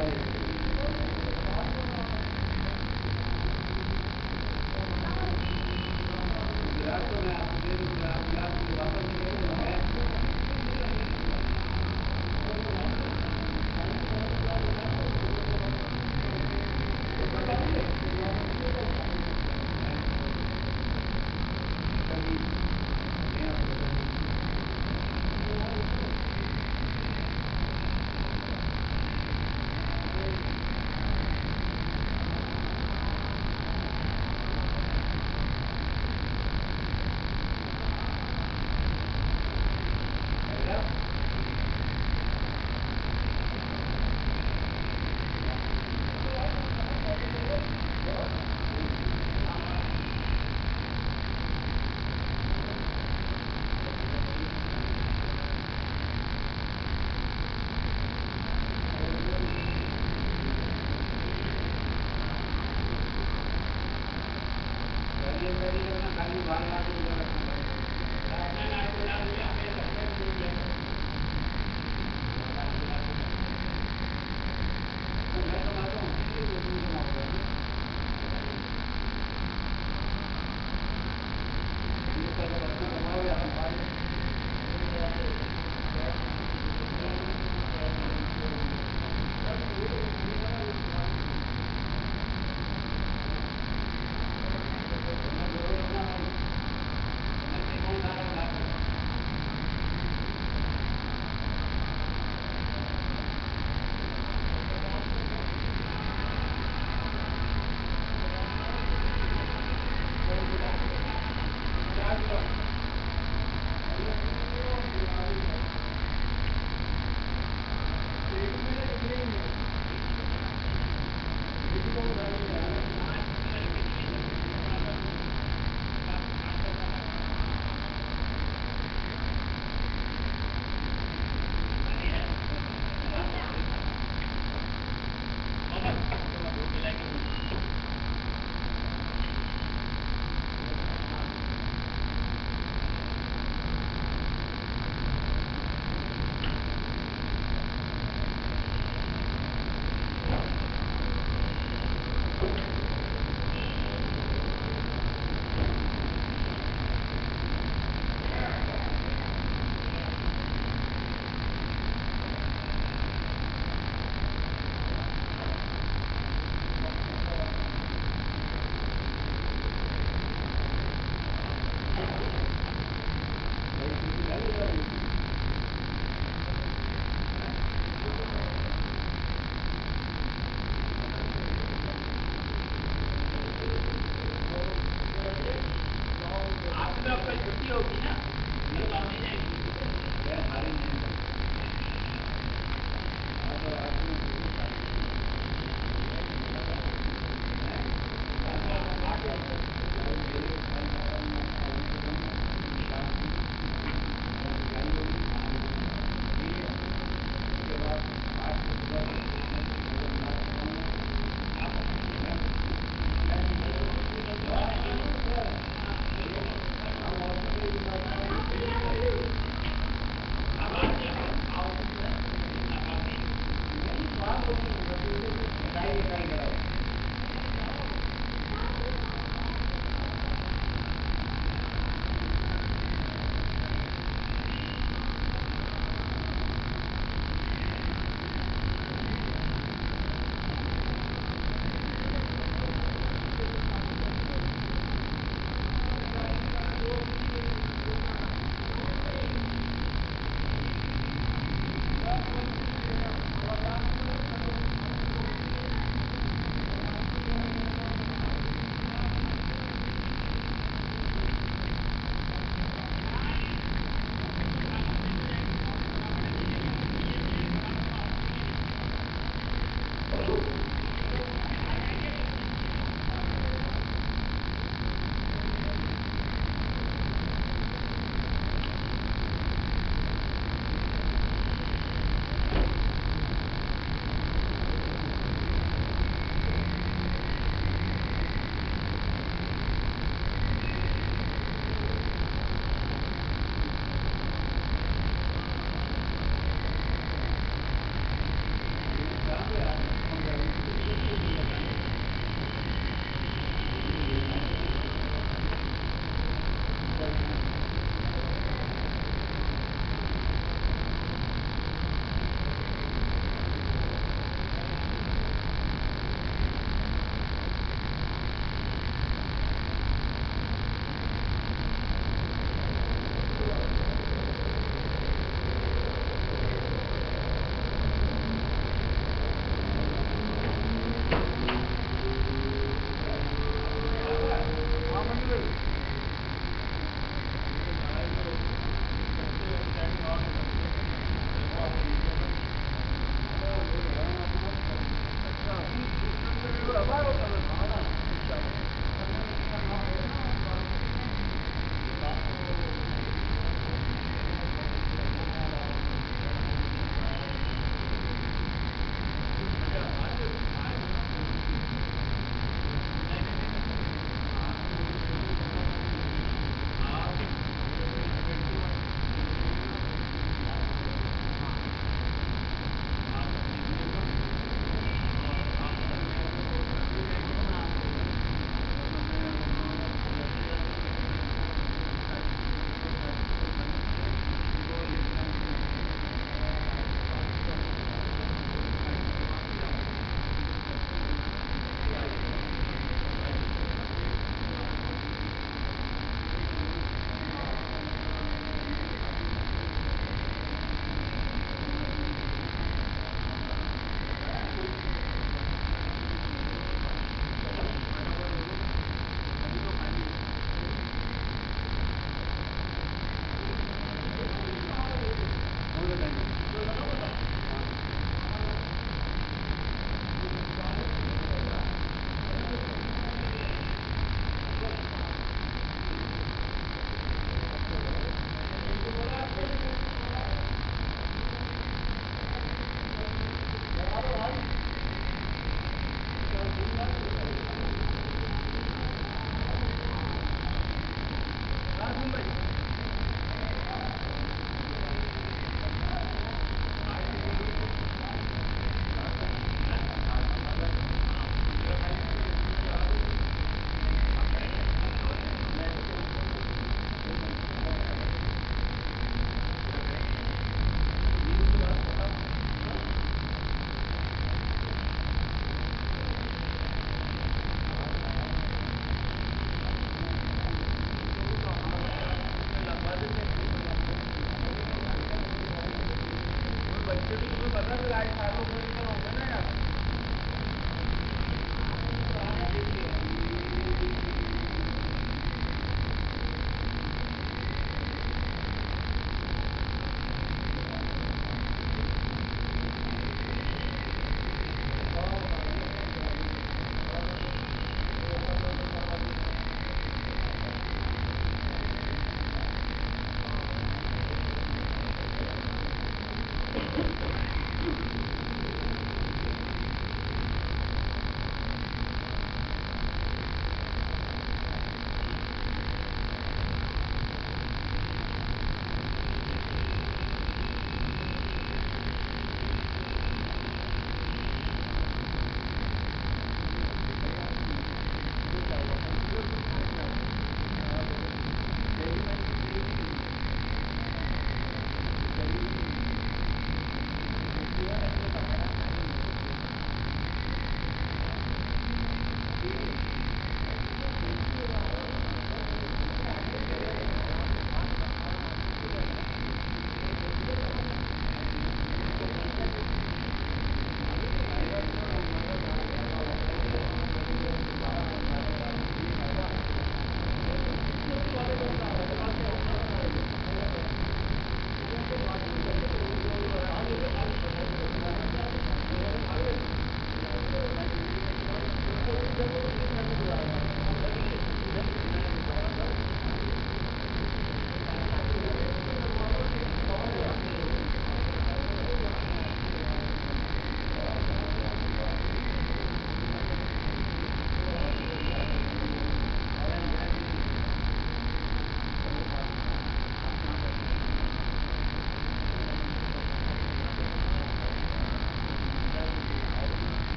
Gracias.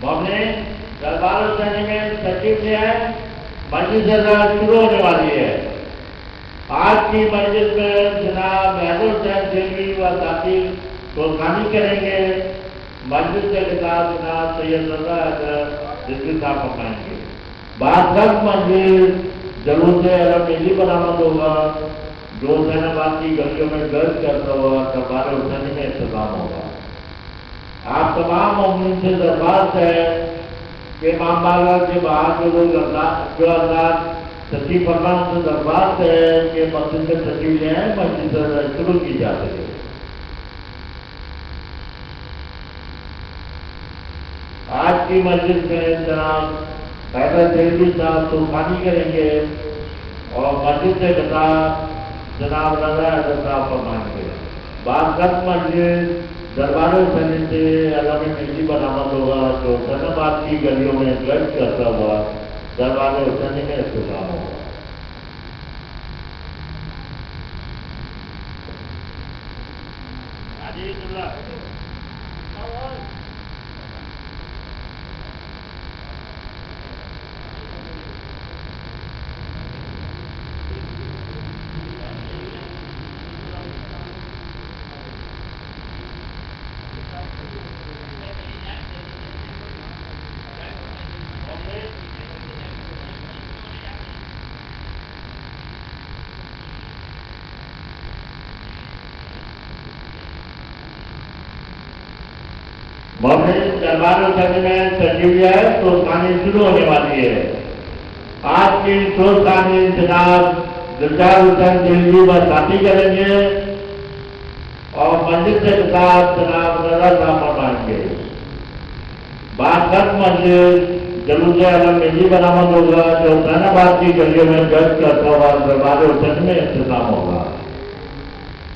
हमने दरबार हुसैनी में सचिव से है, मस्जिद शुरू होने वाली है। आज की मस्जिद में जनाब महदूर हुसैन दिल्ली व साथी तोखानी करेंगे। मस्जिद के खिताब जनाब सैयद रजा दिल्ली साहब पकाएंगे। बादशाह मस्जिद जलूस अरब मिली बरामद होगा, जो हुसैनाबाद की गलियों में गर्द करता हुआ दरबार हुसैनी में इंतजाम होगा। आप तमाम मोमिन से दरख्वास्त है कि इमाम बारगाह के बाहर जो लोग जो अल्लाह सचिव फरमान से दरख्वास्त है कि मस्जिद में सचिव ले आए, मस्जिद शुरू की जा सके। आज की मस्जिद में जनाब हैदर दिल्ली साहब तोखानी करेंगे और मस्जिद के खिताब जनाब रजा साहब फरमाएंगे। बादशाह मस्जिद दरबार हुसैनी से अलग मिली बरामद होगा, जो हुसैनाबाद की गलियों में गर्द करता हुआ दरबार हुसैनी में इंतजाम होगा। दरबार हुसैनी में सचिव है तो खानी शुरू होने वाली है। आज की खानी जनाब दिलदार हुसैन दिल्ली व साथी करेंगे और मस्जिद के साथ जनाब नजर ना फरमाएंगे। बासठ मस्जिद जलूस आलम मिली बरामद होगा जो हुसैनाबाद की गलियों में जज का सवाल दरबार हुसैन में इंतजाम होगा।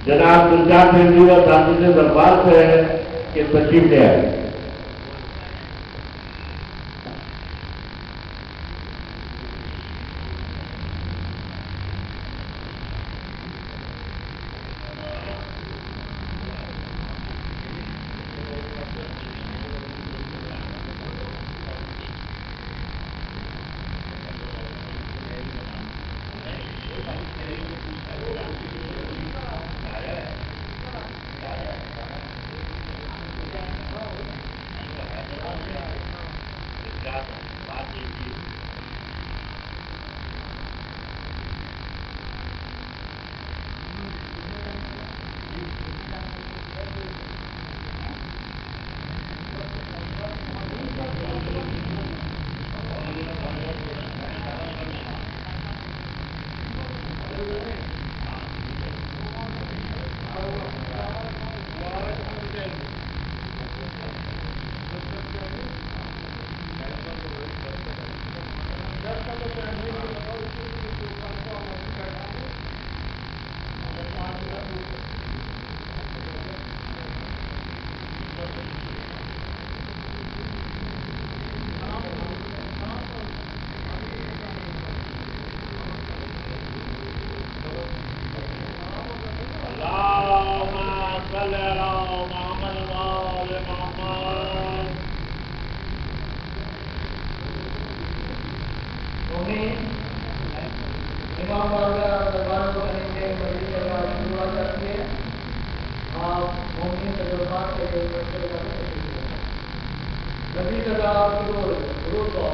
जनाब गुलजार देवी व साथी से दरबार से है कि तशरीफ ले आए। इमाम दरबार को करेंगे मस्जिद के बाद शुरू करके आप मोमिन के दरबार के नबी का रोज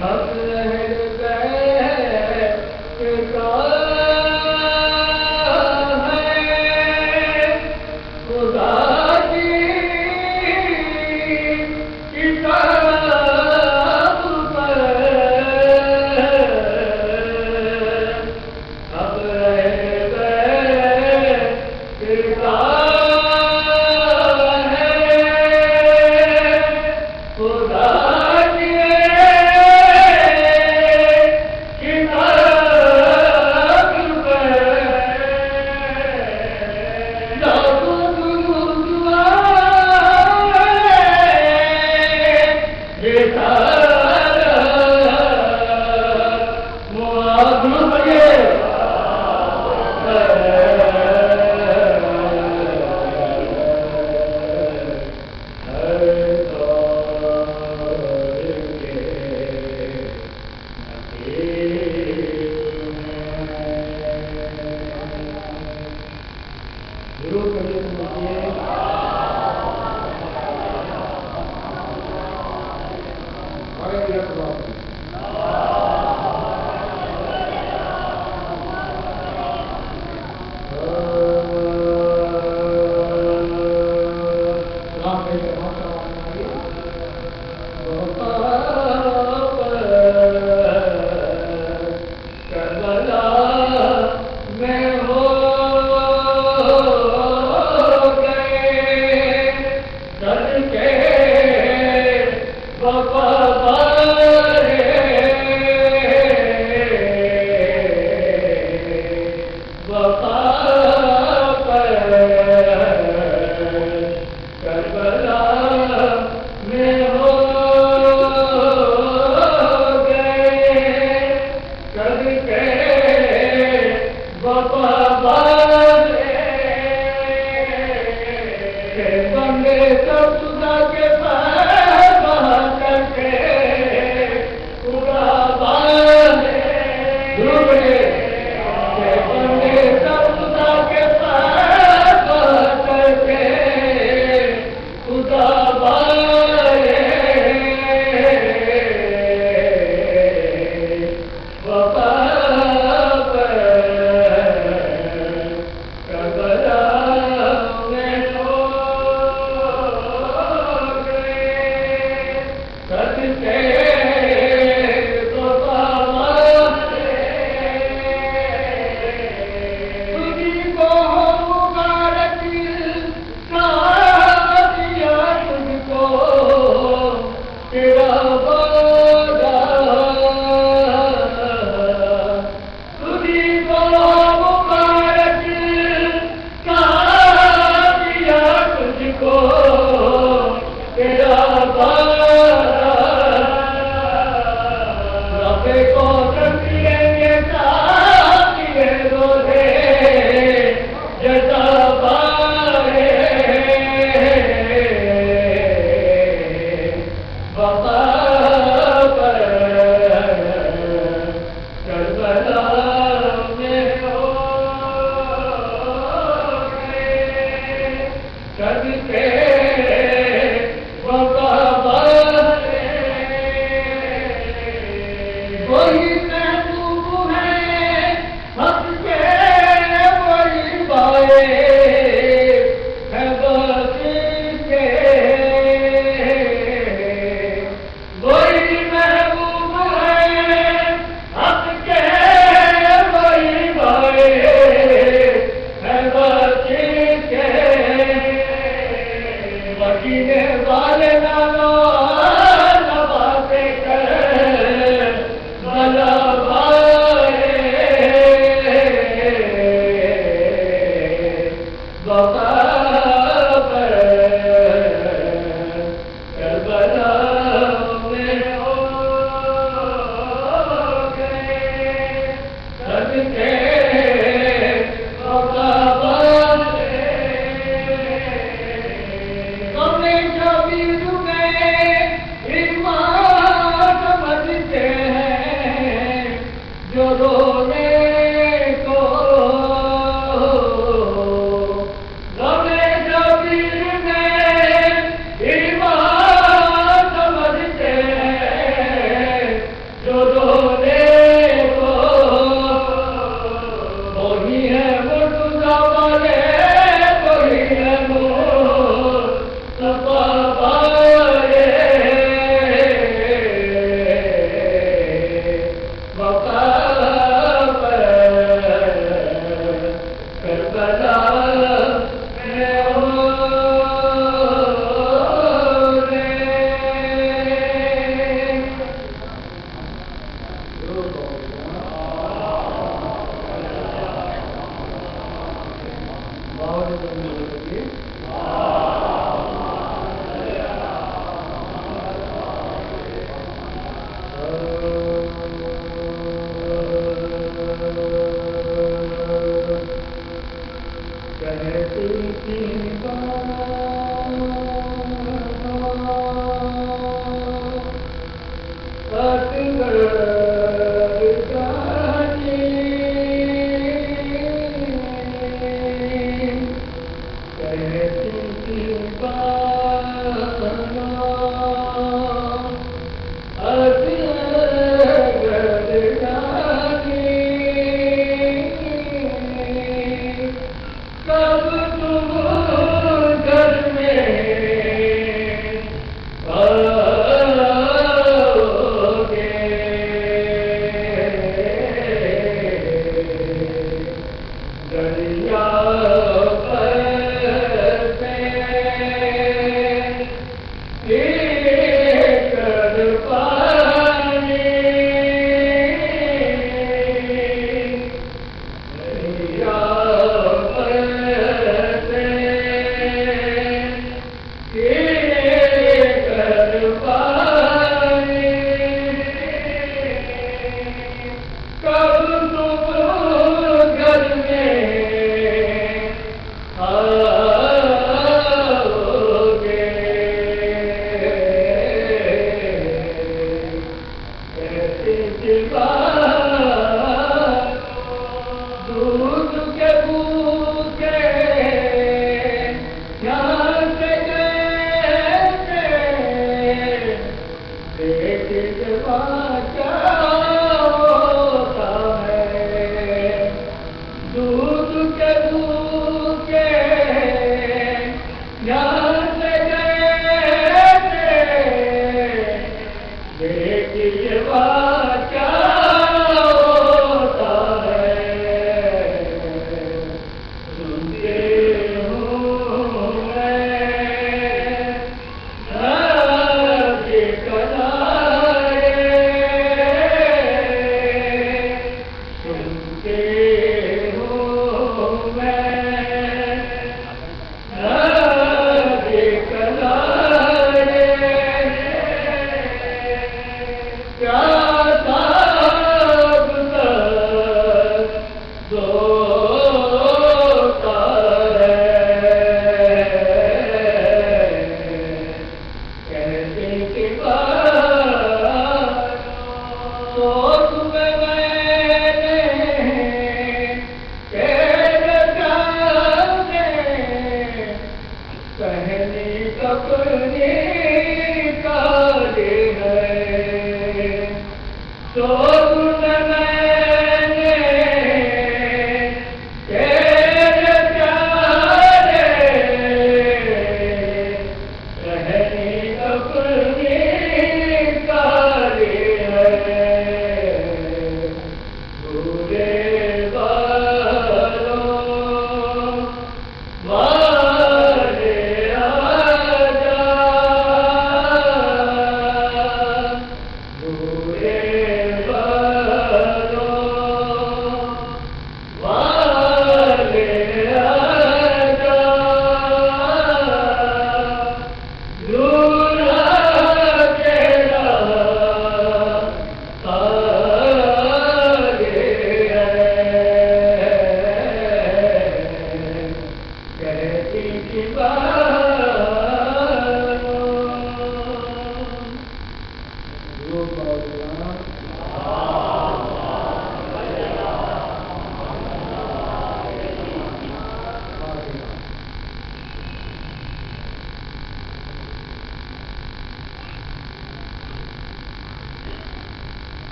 सब रह गए किताब है खुदा की किताब पर सब रह गए किताब है खुदा वाले Bye.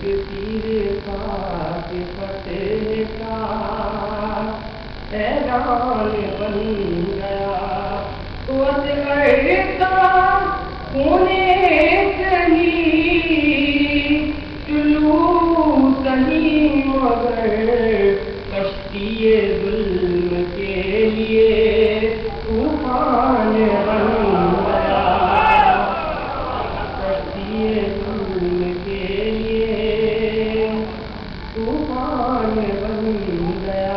तीर का फतेह का ऐलान बन गया। तो असगर का होने सही जुलूस सही मगर कश्ती जुल्म के लिए तूफान बन गया। कश्ती जुल्म के लिए तूफान बन गया।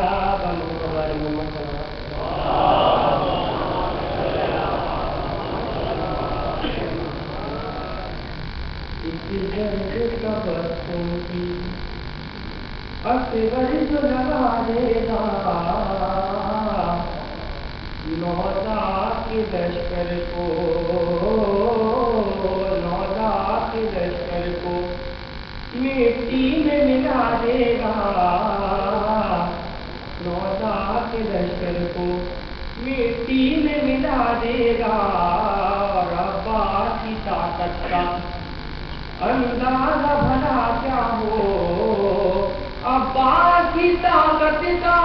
असगर जो लगा देगा नौदा के लश्कर को, नौदा के लश्कर को मिट्टी में मिला देगा। नौदा के लश्कर को मिट्टी में मिला देगा। और अब्बास की ताकत का अंदाजा भला क्या हो, अब्बास की ताकत का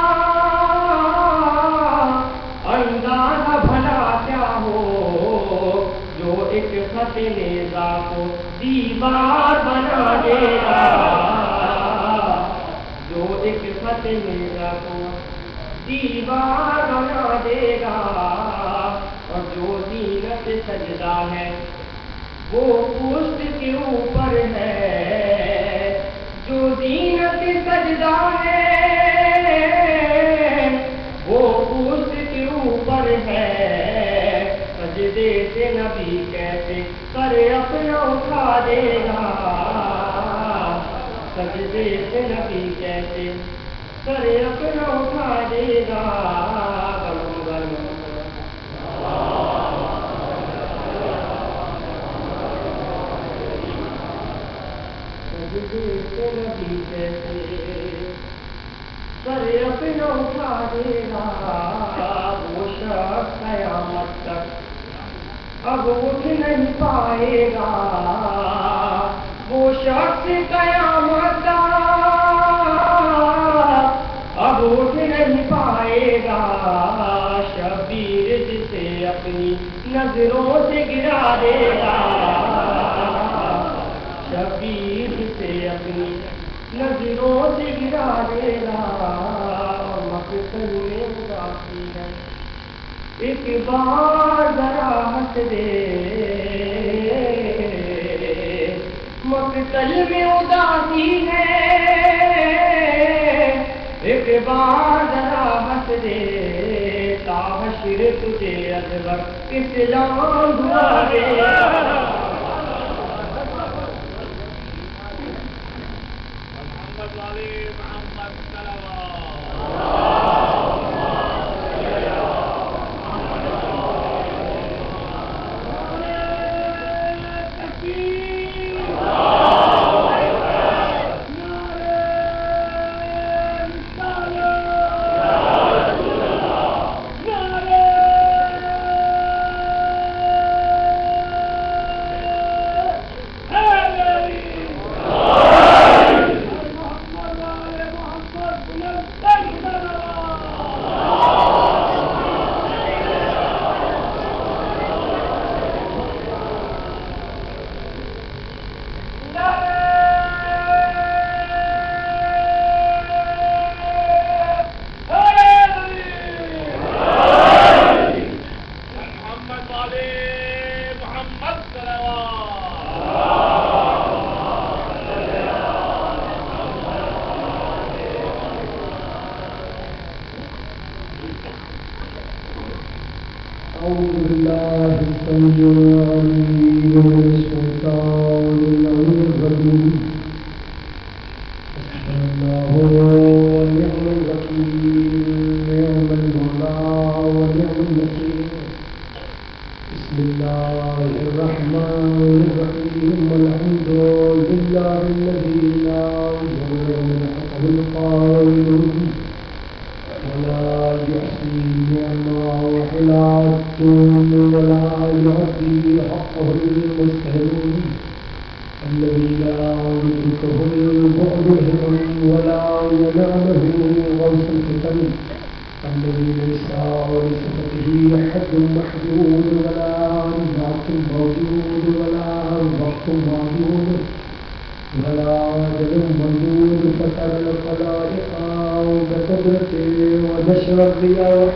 अंदाजा भला क्या हो, जो एक फतेह नेज़ा को दीवार बना देगा। जो एक फतेह नेज़ा को दीवार बना देगा। और जो जीनत सजदा है वो पुष्ट के ऊपर है। जो जीनत सजदा है वो पुष्ट के ऊपर है। सजदे से नबी कैसे सर अपना उठा देगा। सजदे से नबी कैसे सर अपना उठा देगा। नबी कैसे सर अपना उठा देगा। वो शख्स क़यामत तक अब उठ नहीं पाएगा। वो शख्स क़यामत तक अब उठ नहीं पाएगा। शबीर जिसे अपनी नजरों से गिरा देगा। शबीर से अपनी नजरों से गिरा देगा। मकसद में उदासी है एक बार जरा हंस दे। मकसद में उदासी है एक बार जरा हंस दे। ताहशिर तुझे अजबर इस्लाम दुआ दे। الذي لا يدركه البعد الهمم ولا يناله غوث الفتن الذي ليس لصفته حد محدود ولا ذات موجود ولا وقت موجود ولا أجل موجود فترى الخلائق بقدرته ونشر الرياح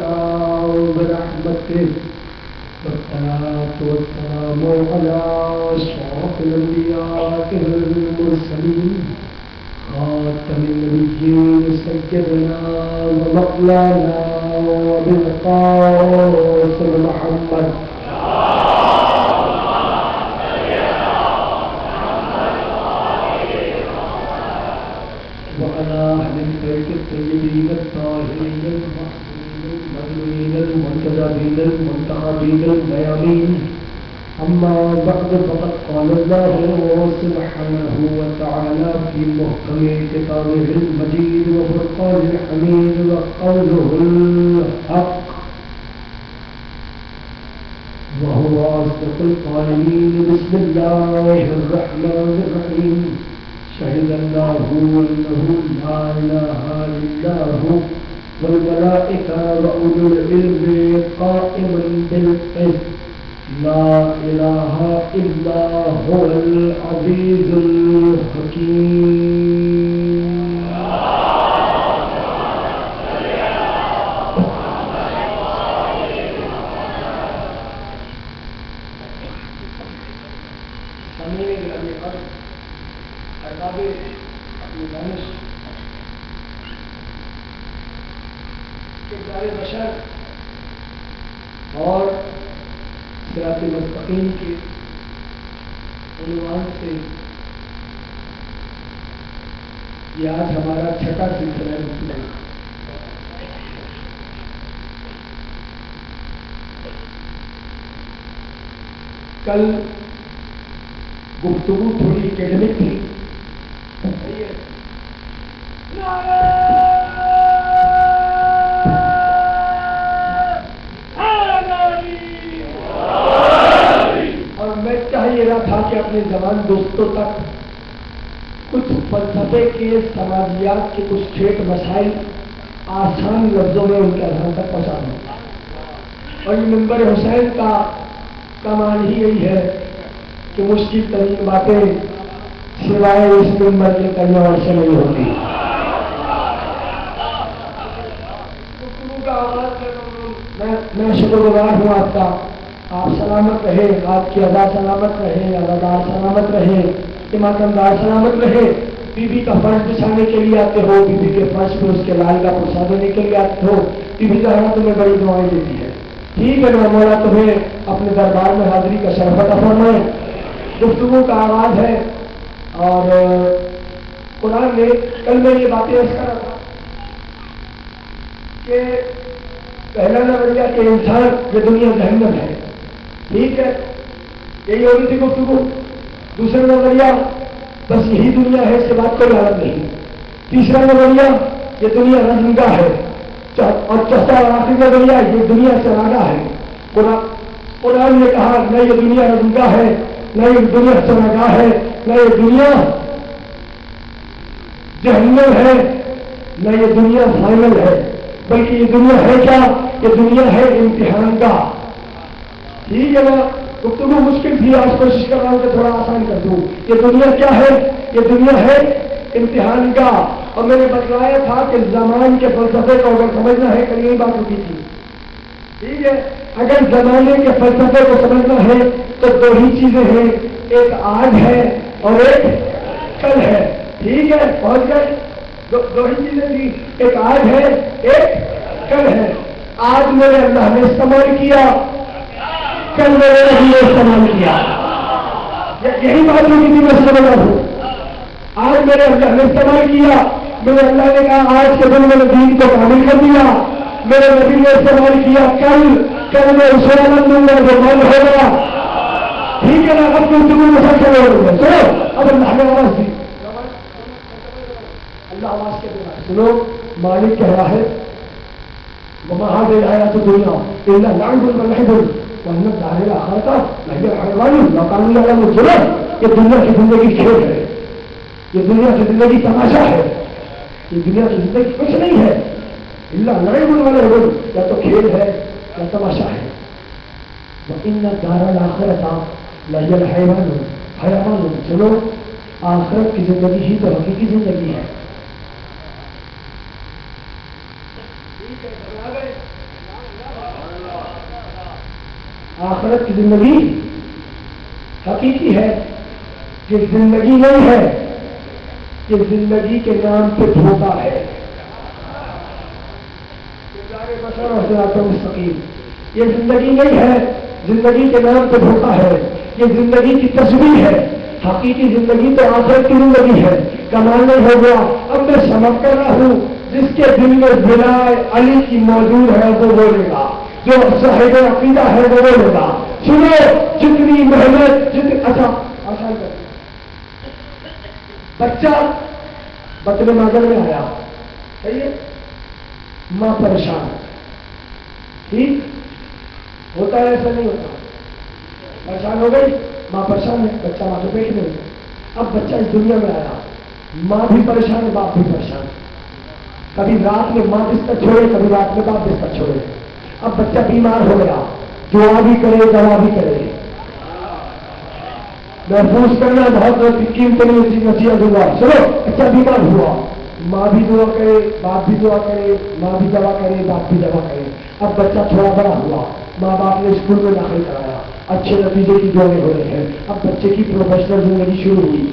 برحمته والصلاة والسلام على أشرف الأنبياء والمرسلين خاتم النبيين سيدنا ومولانا وبالقاسم محمد وعلى أهل البيت الطيبين الطاهرين المعصومين المنتجبين المنتخبين الميامين أما بعد فقد قال الله سبحانه وتعالى في محكم كتابه المجيد وفرقان الحميد وقوله الحق وهو أصدق القائلين بسم الله الرحمن الرحيم شهد الله أنه لا إله إلا هو والملائكة وأولو العلم قائما بالقسط لا إله إلا هو العزيز الحكيم سميع الذي قد أرباب अपनी दानिश किरदार बशर और सिरात मुस्तकीम के उन्वान से ये आज हमारा छठा सिलसिला है। कल गुफ्तगू थोड़ी एकेडमिक थी। और मैं चाह ये रहा था कि अपने जवान दोस्तों तक कुछ फलसफे के समाजियात के कुछ ठेठ मसाइल आसान लफ्जों में उनके अजहन तक पहुंचा दूं। और ये मिंबर हुसैन का कमाल ही यही है कि मुश्किल तरीन बातें सिवाय इस मिंबर के करने वाले से नहीं होती। मैं शुक्रगुजार हूँ आपका। आप सलामत रहे, आपकी अदा सलामत रहे, अदादार सलामत रहे, इमामदार सलामत रहे। बीबी का फर्ज बिछाने के लिए आते हो, बीबी के फर्ज पे उसके लाल का पुरसा देने के लिए आते हो। बीबी ज़हरा तुम्हें बड़ी दुआएं देती है। ठीक है ना, मौला तुम्हें अपने दरबार में हाजिरी का शरफ अता फरमाए। गुफ्तगू का आगाज है और कुरान ने कल मैं ये बातें अर्ज कर रहा था कि पहला नजरिया के इंसान ये दुनिया जहन्नम है। ठीक है, यही हो रही थी गुफ्तगू। दूसरा नजरिया बस यही दुनिया है, इसके बाद कोई हालत नहीं। तीसरा नजरिया ये दुनिया रज़मगाह है। और चौथा और आखिरी नजरिया ये दुनिया चरागाह है। कुरान ने कहा न ये दुनिया रज़मगाह है, न ये दुनिया चरागाह है, न ये दुनिया जहन्नम है, न ये दुनिया फाइनल है, बल्कि ये दुनिया है क्या? ये दुनिया है इम्तिहान का। ठीक है ना, गुफ्तगू मुश्किल थी, आज कोशिश कर रहा हूं कि थोड़ा आसान कर दूं। ये दुनिया क्या है? ये दुनिया है इम्तिहान का। और मैंने बतलाया था कि जमान के फलसफे को अगर समझना है, कल यही बात होती थी। ठीक है, अगर जमाने के फलसफे को समझना है तो दो ही चीजें हैं, एक आज है और एक कल है। ठीक है, पहुंच गए। दो ही चीजें थी, एक आज है, एक कल है। आज मेरे अल्लाह ने इस्तेमाल किया, कल मेरे नबी ने इस्तेमाल किया। यही बात होगी थी, मैं समझ रहा हूं। आज मेरे अल्लाह ने इस्तेमाल किया, मेरे अल्लाह ने कहा आज के दिन मैंने दीन को कामिल कर दिया। मेरे नबी ने इस्तेमाल किया, कल मैं उसे आनंद दूंगा जो मन होगा। ठीक है ना, अब गुफ्तगू में सब चले हुए। सुनो, अब अल्लाह ने आवाज दी, अल्लाह आवाज के बिना सुनो। मालिक कह रहा है वहाँ दे आया तो दुनिया कि दुनिया की जिंदगी खेल है, ये दुनिया की जिंदगी तमाशा है, ये दुनिया की जिंदगी कुछ नहीं है, इल्ला लड़ाई होने वाले हो, या तो खेल है या तमाशा है। इन्ना दारुल आखिरत लहियल हयावान, चलो आखिरत की जिंदगी ही तो हकीकी जिंदगी है। आखिरत की जिंदगी हकीकी है, ये जिंदगी नहीं है, ये जिंदगी के नाम पे धोखा है। ये जिंदगी नहीं है, जिंदगी के नाम पे धोखा है, ये जिंदगी की तस्वीर है। हकीकी जिंदगी तो आखिरत की जिंदगी है। कमाल नहीं हो गया, अब मैं समझ कर रहा हूं, जिसके दिल में बिलाए अली की मौजूद है वो बोलेगा, जो साहिब अकीदा है वो बोलेगा। सुनो, जितनी मेहनत, जितनी अच्छा आसान कर, बच्चा बतले मादर में आया, सही है, मां परेशान, ठीक होता है, ऐसा नहीं होता, परेशान हो गई, मां परेशान है, बच्चा मां के पेट में। अब बच्चा इस दुनिया में आया, मां भी परेशान है, बाप भी परेशान। कभी रात में मां बिस्तर छोड़े, कभी रात में बाप बिस्तर छोड़े। अब बच्चा बीमार हो गया, दुआ भी करे दवा भी करे। महफूज करना बहुत कीमती नसीहत हुआ। चलो, बच्चा बीमार हुआ, मां भी दुआ करे, बाप भी दुआ करे, मां भी दवा करे, बाप भी दवा करे। अब बच्चा थोड़ा बड़ा हुआ, माँ बाप ने स्कूल में दाखिल कराया, अच्छे नतीजे की दुआएं हो रहे हैं। अब बच्चे की प्रोफेशनल जिंदगी शुरू हुई।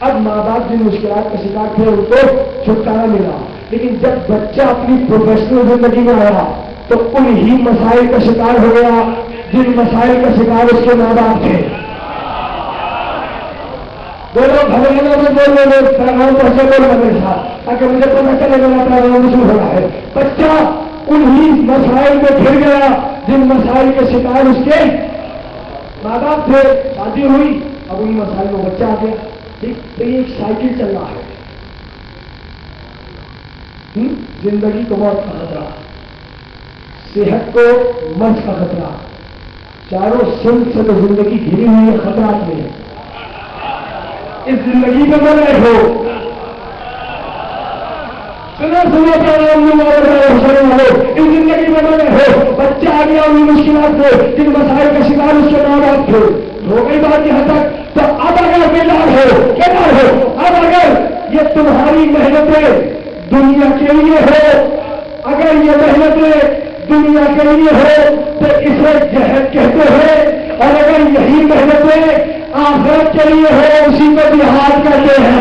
अब माँ बाप जिन मुश्किलात का शिकार थे उनको छुटकारा मिला, लेकिन जब बच्चा अपनी प्रोफेशनल जिंदगी में आया तो उन्हीं मसाइल का शिकार हो गया जिन मसाइल का शिकार उसके माँ बाप थे। बोलो भगवान में बोल पैगाम पहुंचे, बोलो मेरे साथ, ताकि मुझे पता चले मेरा पैगाम शुरू हो रहा है। बच्चा उन्हीं मसाइल में घिर गया जिन मसाइल के शिकार उसके माँ बाप थे। शादी हुई, अब उन्हीं मसाइल में बच्चा आ गया। ठीक, तो ये एक साइकिल चल रहा है। जिंदगी को मौत का खतरा, सेहत को मर्ज का खतरा, चारों सिंध से तो जिंदगी घिरी हुई है खतरात में। इस जिंदगी में मर रहे हो, सुनो सुनो इस जिंदगी में मर रहे हो। बच्चा आ गया उन्हीं मुश्किलात से जिन मसाइल का शिकार उसके माँ बाप थे। हो गई बात यहां तक, तो अब अगर बेदार हो, अब अगर ये तुम्हारी मेहनतें दुनिया के लिए हो, अगर ये मेहनतें दुनिया के लिए हो तो इसे जहद कहते हैं, और अगर यही मेहनतें आखिरत के लिए हो उसी को जिहाद कहते हैं।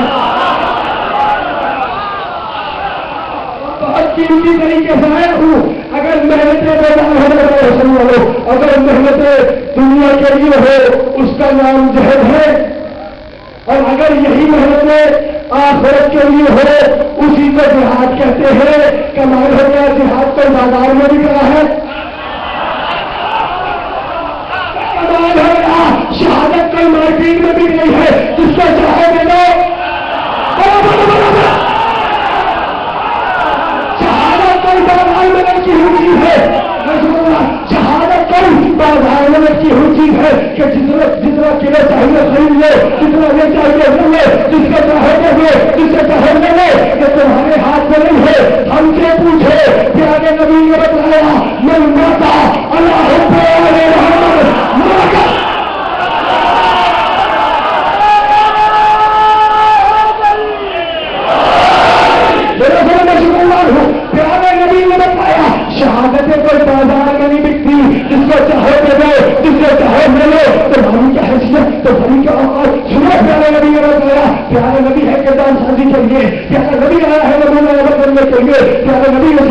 बहुत कीमती तरीके से आया हूं। अगर मेहनतें बेदार हो, अगर मेहनतें दुनिया के लिए हो उसका नाम जहद है, और अगर यही मेहनतें आखिरत के लिए हो उसी को जिहाद कहते हैं। कमाल हो गया, जिहाद तो बाजार में भी करा है, कमाल हो गया, शहादत कल मार्केट में भी गई है, जिसको चाहे दे दो। शहादत कल बाजार में रखी हुई चीज है, शहादत कल बाजार में रखी हुई चीज है कि जितना किलो चाहिए खरीद लो, जितना ये चाहिए ले लो, जिसके चाहे दे दो, जिससे चाहे ले लो। ये तुम्हारे हाथ में नहीं है। हमसे पूछे, प्यारे नबी ने बताया, मैं माता अल्लाह प्यारे नबी ने बताया, शहादतें कोई बाजार में नहीं बिकती, जिसको चाहे दे दो, जिसको चाहे ले लो। तुम्हारी क्या हैसियत, तुम्हारी क्या औकात। सुनो, प्यारे नबी ने बताया, प्यारे नबी है किरदार साजी के लिए, प्यारे नबी आया है नमूना करने के लिए, प्यारे नबी ने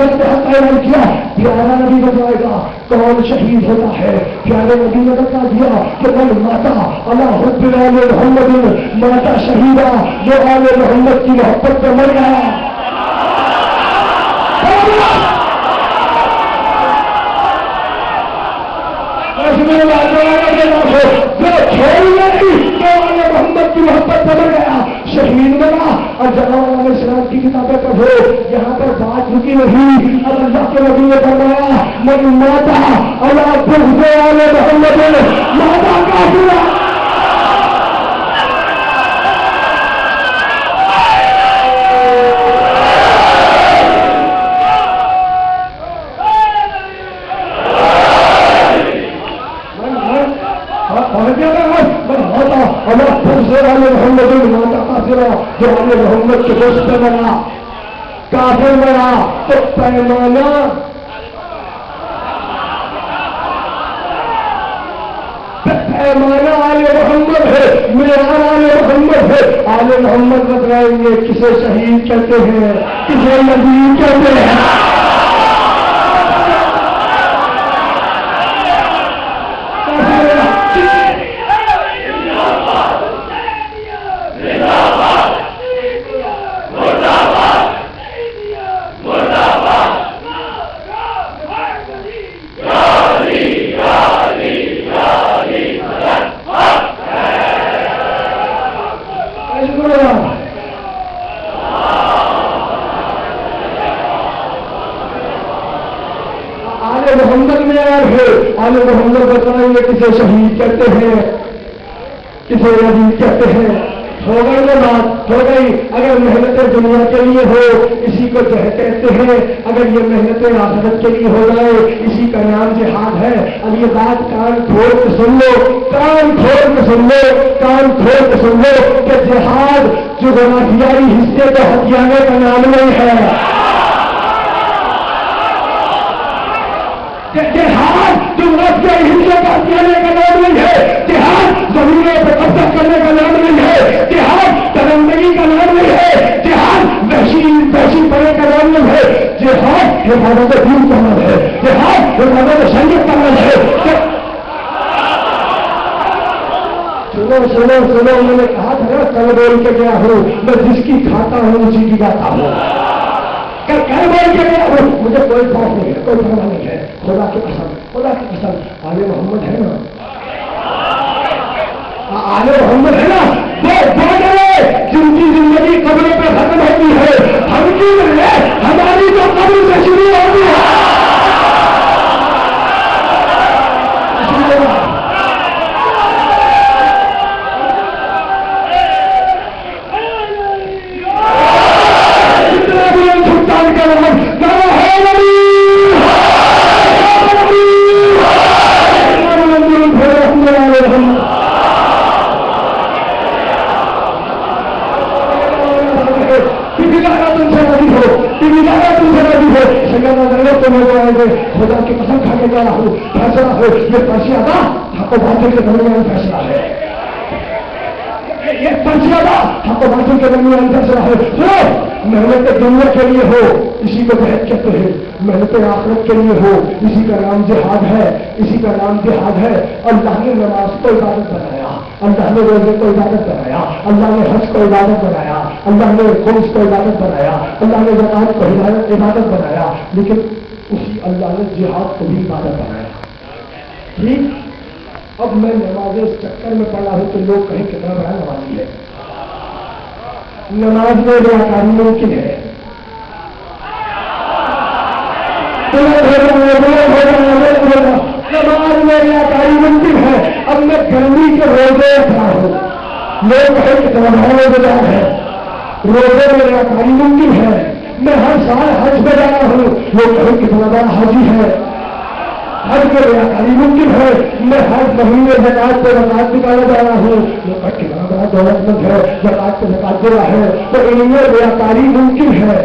ऐलान किया। प्यारा नबी बताएगा कौन शहीद होता है। प्यारे नबी ने बता दिया कि मन माता अला हुब्बिल आले मोहम्मद, माता शहीदा जो आले मोहम्मद की मोहब्बत में मर गया। जो छोड़ना नहीं, जो आले मोहम्मद की मोहब्बत में मर गया, शहीद बना। और जलाल अलैहिस्सलाम की किताबें पढ़ो, यहाँ पर बात रुकी नहीं। अब अल्लाह के नबी ने फरमाया, मन माता अला बुग़्ज़ आले मोहम्मद, माता का जो आले मोहम्मद के दोस्त पे मरा, काफिर मरा, तो पैमाना आले मोहम्मद है, मेरा आले मोहम्मद है। आले मोहम्मद बतलाएंगे किसे शहीद कहते हैं, किसे नबी कहते हैं। मोहम्मद में यार है, आले मोहम्मद बताएंगे किसे शहीद कहते हैं, किसे नबी कहते हैं। हो गई ना बात, हो गई। अगर मेहनतें दुनिया के लिए हो, इसी को जहद कहते हैं। अगर ये मेहनतें आखिरत के लिए हो जाए, इसी का नाम जिहाद है। अब ये बात कान खोल के सुन लो, कान खोल के सुन लो, कान खोल के सुन लो कि जिहाद जुगराफियाई हिस्से को हथियाने का नाम नहीं है। जिहाद जुगराफियाई हिस्से को हथियाने का नाम नहीं है। जिहाद जमीनों पर कब्जा करने का नाम नहीं है। जिहाद दरंदगी का नाम नहीं है। जिहाद वहशी पड़े का नाम नहीं है। जिहाद हिफाजत दीन का नाम है। जिहाद हिफाजत शरीयत का नाम है। सुनो सुनो सुनो, मैंने कहा था ना कल बोल के गया हूं, मैं जिसकी खाता हूं उसी की गाता हूं। कल बोल के गया हूं, मुझे कोई खौफ नहीं है, कोई परवाह नहीं है। खुदा की कसम, खुदा की कसम, आले मोहम्मद है ना, आले मोहम्मद है ना, वो जिनकी जिंदगी कब्र पे खत्म होती है, हम की हमारी तो कब्र से शुरू होती है। खुदा की कसम खा के जा रहा हूं, फैसला हो ये पर्चिया था, आपको बातिल के दरमियान फैसला है। ये पर्चिया था, आपको बातिल के दरमियान फैसला है। सुनो, मेहनत दुनिया के लिए हो, इसी को जहद कहते हैं। मेहनत आखिरत के लिए हो, इसी का नाम जिहाद है, इसी का नाम जिहाद है। अल्लाह ने नमाज को इबादत बनाया, अल्लाह ने रोजे को इबादत बनाया, अल्लाह ने हज को इबादत बनाया, अल्लाह ने खुम्स को इबादत बनाया, अल्लाह ने ज़कात को इबादत बनाया, लेकिन उसी अल्लाह ने जिहाद को भी इबादत बनाया। ठीक, अब मैं नमाज इस चक्कर में पड़ा हूं तो लोग कहें कितना बड़ा नमाजी है। नमाज में रियाकारी मुमकिन है, नमाज में रियाकारी मुमकिन है। अब मैं गर्मी के रोजे खड़ा हूं, लोग कहें कितना बड़ा रोजेदार है, रोजे में रियाकारी मुमकिन है। मैं हर साल हज में जा रहा हूं, लोग कहें कितना बड़ा हाजी है, हज में रियाकारी मुमकिन है। मैं हर महीने ज़कात पे ज़कात निकाला जा रहा हूं, लोग कहें कितना बड़ा दौलतमंद है, ज़कात पे ज़कात दे रहा है। तो इनमें रियाकारी मुमकिन है,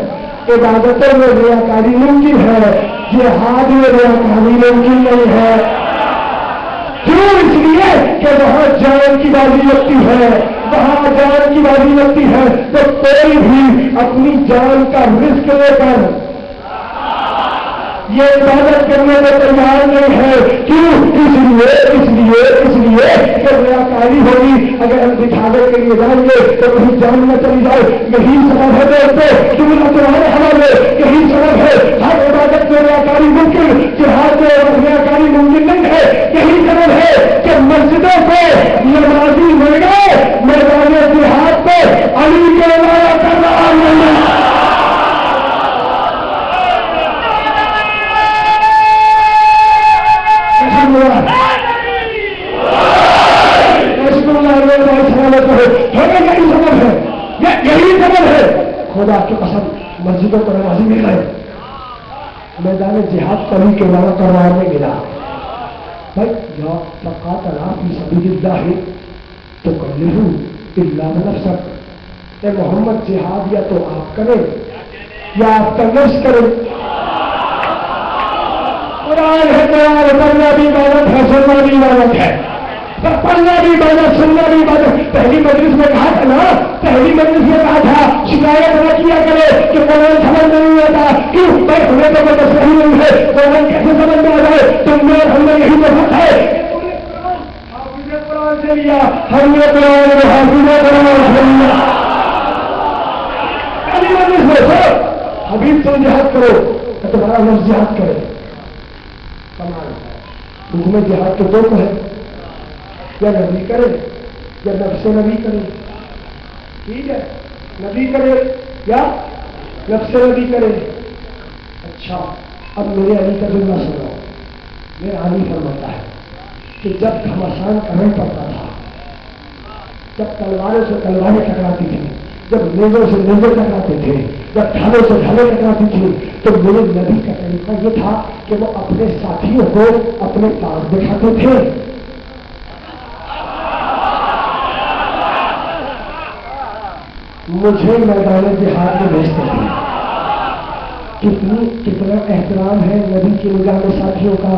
इबादतों में रियाकारी मुमकिन है, जिहाद में रियाकारी मुमकिन नहीं है। क्यों? इसलिए कि वहां जान की बाजी लगती है, वहां जान की बाजी लगती है। तो कोई भी अपनी जान का रिस्क लेकर ये इबादत करने में तैयार नहीं है। क्यों? इसलिए कि रियाकारी होगी। अगर हम दिखावे के लिए जाएंगे तो कहीं जान न चली जाए। यही सबब है दोस्तों, तुम तुम्हारे हमारे यही सबब है। हर इबादत में रियाकारी मुमकिन, जिहाद में रियाकारी मुमकिन नहीं है। यही सबब है कि मस्जिदों को नमाजी मिल गए, मैदान जिहाद पे अली के इमारत कर रहा है। यही सबब है। खुदा की कसम, मस्जिदों को नमाजी मिल गए, मैदान जिहाद कभी के वाला करवार में मिला भाई। फकात अला फी सबीलिल्लाह तो कल्लहू इल्ला नफ्सक, ए मोहम्मद जिहाद या तो आप करें या आपका नफ्स करें। कुरान है, कुरान पढ़ना भी इबादत है, सुनना भी इबादत है। पर पढ़ना भी इबादत, सुनना भी इबादत। पहली मजलिस में कहा था ना, पहली मजलिस में कहा था शिकायत न किया करे कि कुरान समझ में नहीं आता। क्यों? भाई हमें तो बस सही नहीं है, कुरान कैसे समझ में आ जाए? तुमने और हमने यही तो हक है। हाफिज़े कुरान से लिया, हमने कुरान में हाफिज़े कुरान से लिया। पहली मजलिस में हबीब तुम जिहाद करो तो तुम्हारा नफ्स जिहाद करे। कमाल है। उसमें जिहाद के दो है, या नबी करे या नफ्स नबी करे। ठीक है, नबी करे या नफ्स नबी करे। अच्छा, अब मेरे अली का जुमला सुनो। मेरा अली फरमाता है कि जब घमासान कहन पड़ता था, जब तलवारों से तलवारें टकराती थी, जब नेजों से नेजे टकराते थे, जब ढालों से ढाले टकराती थी, तो मेरे नबी का तरीका ये था कि वो अपने साथियों को अपने पास दिखाते थे। मुझे मैदान जिहाद में भेजते थे। कितना एहतराम है नबी की निगाह में साथियों का।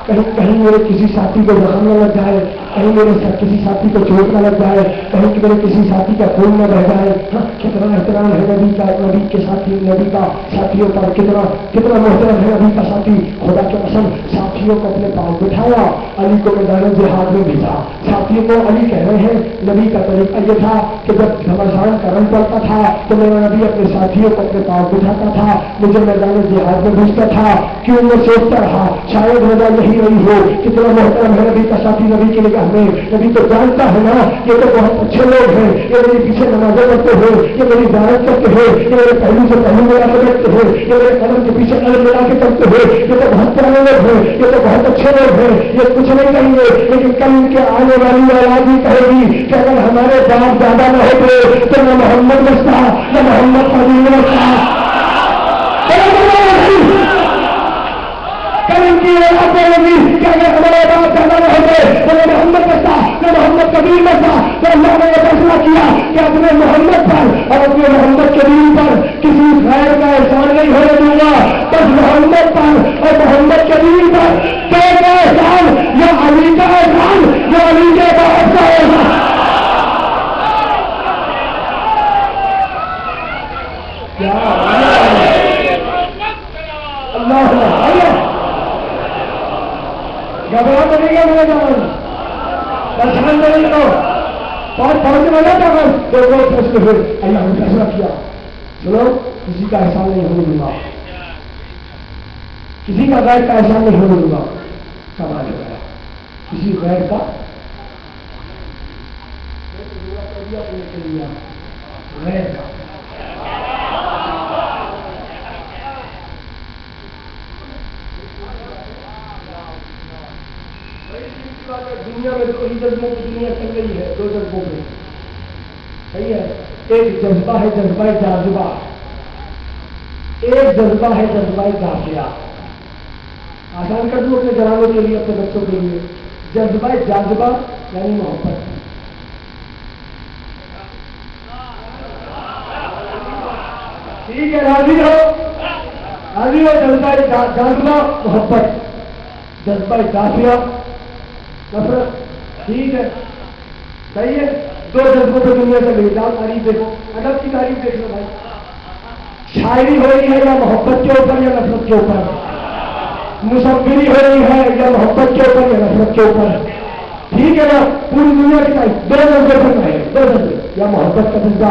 कहीं कहीं मेरे किसी साथी को जख्म न लग जाए, कहीं मेरे किसी साथी को चोट न लग जाए, कहीं मेरे किसी साथी का खून न बह जाए। हाँ, कितना एहतराम है नबी का, नबी के साथी, नबी का साथियों पर कितना कितना मोहतरम है नबी का साथी। खुदा के कसम, साथियों को अपने पास बिठाया, अली को मैदान जिहाद में भेजा। साथियों को अली कह रहे हैं, नबी का तरीका ये था कि जब घमासान का रंग पड़ता था तो मेरा नबी अपने साथियों को अपने पास बिठाता था, मुझे मैदान जिहाद में भेजता था। क्यों? मैं सोचता रहा शायद वजह यही रही हो। कितना मोहतरम है नबी का साथी नबी की निगाह में। नबी तो जानता है ना, ये तो बहुत अच्छे लोग हैं, ये मेरे पीछे नमाजें करते हैं, ये मेरी इबादत करते हैं, ये मेरे पहलू से पहलू मिला के रखते हैं, ये मेरे कदम के पीछे कदम मिला के चलते हैं, ये तो बहुत पुराने लोग हैं, ये तो बहुत अच्छे लोग हैं, ये कुछ नहीं कहेंगे। लेकिन कल इनके आने वाली औलाद भी कहेगी कि अगर हमारे बाप दादा न होते तो न मोहम्मद बसता, न मोहम्मद फजील बसता। कल इनकी औलाद कहेगी कि अगर हमारे बाप दादा न होते तो न मोहम्मद बसता, न मोहम्मद कबीर बसता। तो अल्लाह ने फैसला किया कि अपने मोहम्मद पर और अपने मोहम्मद कबीर पर किसी गैर का एहसान नहीं होने दूंगा। बस मोहम्मद पर और मोहम्मद कबीर पर दो का एहसान, या अली का एहसान या अली के बाप का एहसान। अल्लाह घबरा बनेगा मेरे जान, परेशान नहीं तो बहुत पहुंचने वाला था। बस दो फैसले फिर अल्लाह ने फैसला किया, सुनो, किसी का एहसान नहीं होने दूंगा, किसी का गैर का एहसान नहीं होने दूंगा। कमाल हो गया, किसी गैर का गैर का दुनिया में दो ही जज्बों की दुनिया चल रही है, दो जज्बों में। सही है, एक जज्बा है जज्बा जाज़िबा, एक जज्बा है जज्बा जाफ़िया। आसान कर दूं अपने जवानों के लिए, अपने बच्चों के लिए। जज्बा जाज़िबा यानी मोहब्बत। ठीक है, राजी हो, राजी हो। जज्बा जाज़िबा मोहब्बत, जज्बा जाफ़िया नफरत। ठीक है, सही है। दो जज्बों पर दुनिया से गई। तारीफ देखो, अदब की तारीफ देख लो भाई। शायरी हो रही है या मोहब्बत के ऊपर या नफरत के ऊपर, मुसव्विरी हो रही है या मोहब्बत के ऊपर या नफरत के ऊपर। ठीक है ना, पूरी दुनिया की तारीफ दो जज्बे पर है, दो जज्बे, या मोहब्बत का जज्बा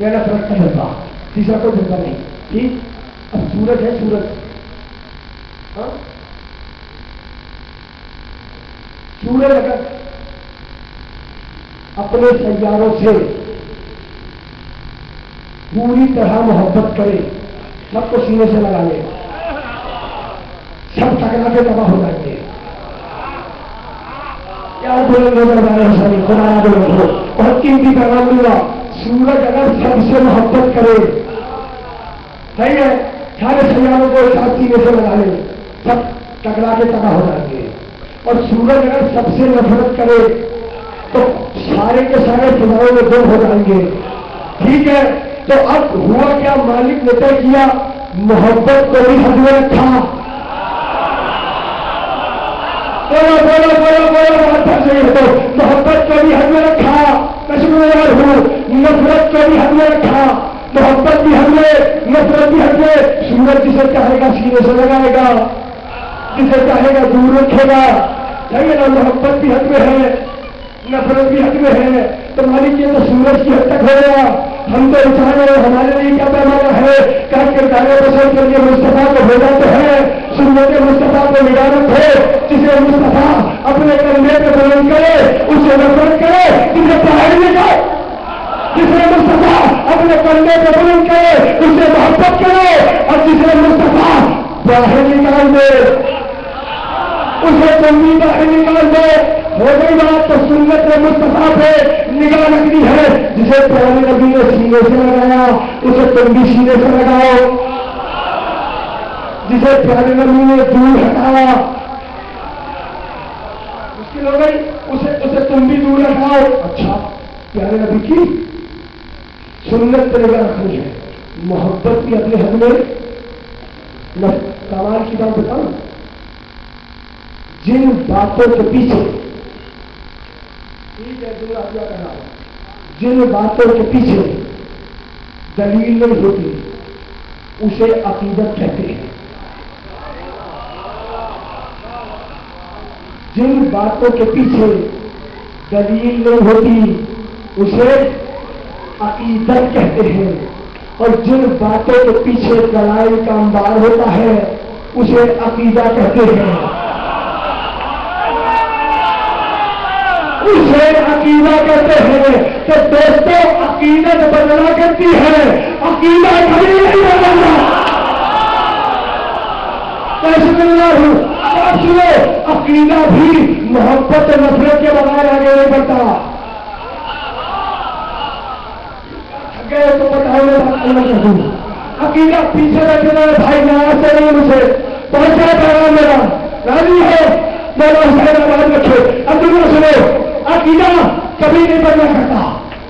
या नफरत का जज्बा, तीसरा कोई जज्बा नहीं। ठीक, अब सूरज है, सूरज, हाँ, सूरज अगर अपने सैयारों से पूरी तरह मोहब्बत करे, सबको सीने से लगा ले, सब टकरा के तबाह हो जाएंगे। यार बोलेंगे मेरे खुदा बोलो, बहुत कीमती पैगाम दूंगा। सूरज अगर सबसे मोहब्बत करे, सही है, सारे सैयारों को साथ सीने से लगा ले, सब टकरा के तबाह हो जाएंगे। और सूरज अगर सबसे नफरत करे, तो सारे के सारे फिजाओं में गुम हो जाएंगे। ठीक है, तो अब हुआ क्या, मालिक ने तय किया मोहब्बत को भी हद में रखा। बोलो बोलो बोलो बोलो, बात सही है। तो मोहब्बत को भी हद में रखा, मैं शुक्रगुजार हूं। नफरत को भी हद में रखा, मोहब्बत भी हद में, नफरत भी हद में। सूरज जिसे चाहेगा सीने से लगाएगा, जिसे चाहेगा दूर रखेगा। सही है ना, मोहब्बत भी हद में है, नफरत भी हद में है। तो मालिक ये तो सूरज की हद तक हो गया। हम तो इंसान है, हमारे लिए क्या पैमाना है, क्या किरदार पसंद करके मुस्तफा को भेजा तो है। सुन्नत मुस्तफा को निगारत है, जिसे मुस्तफा अपने कंधे पे बुलंद करे उसे नफरत करे, जिसे बाहर निकाले, जिसे मुस्तफा अपने कंधे पे बुलंद करे उसे मोहब्बत करे, और जिसे मुस्तफा बाहर निकाल दे उसे तंगी बाहर निकाल दे। हो गई बात। तो सुन्नत मुस्तफा पे निगाह रखनी है। जिसे प्यारे नबी ने सीने से लगाया उसे तुम भी सीने से लगाओ, जिसे प्यारे नबी ने दूर हटाया, मुश्किल हो गई, उसे तुम भी दूर हटाओ। अच्छा, प्यारे नबी की सुन्नत पर निगाह रखनी है, मोहब्बत भी अपने हद में। कमाल की बात बताऊं, जिन बातों के पीछे, ठीक है जुमला दिया करना, जिन बातों के पीछे दलील नहीं होती उसे अकीदत कहते हैं। जिन बातों के पीछे दलील नहीं होती उसे अकीदत कहते हैं, और जिन बातों के पीछे दलाइल का अंबार होता है उसे अकीदा कहते हैं, उसे अकीदा कहते हैं। तो दोस्तों, अकीदत बदला करती है, अकीदा कभी नहीं बदलना। आप सुनो, अकीदा भी मोहब्बत नफरत के बगैर आगे नहीं बढ़ता। गए तो बताओ, मैं बात करना चाहूँ। अकीदा पीछे बैठे रहे भाई, नाराज से नहीं, मुझे पहुंचा पैगाम मेरा, राजी है मेरा हुसैन आबाद रखे। अब दूसरा सुनो, अकीदा कभी नहीं बदला करता,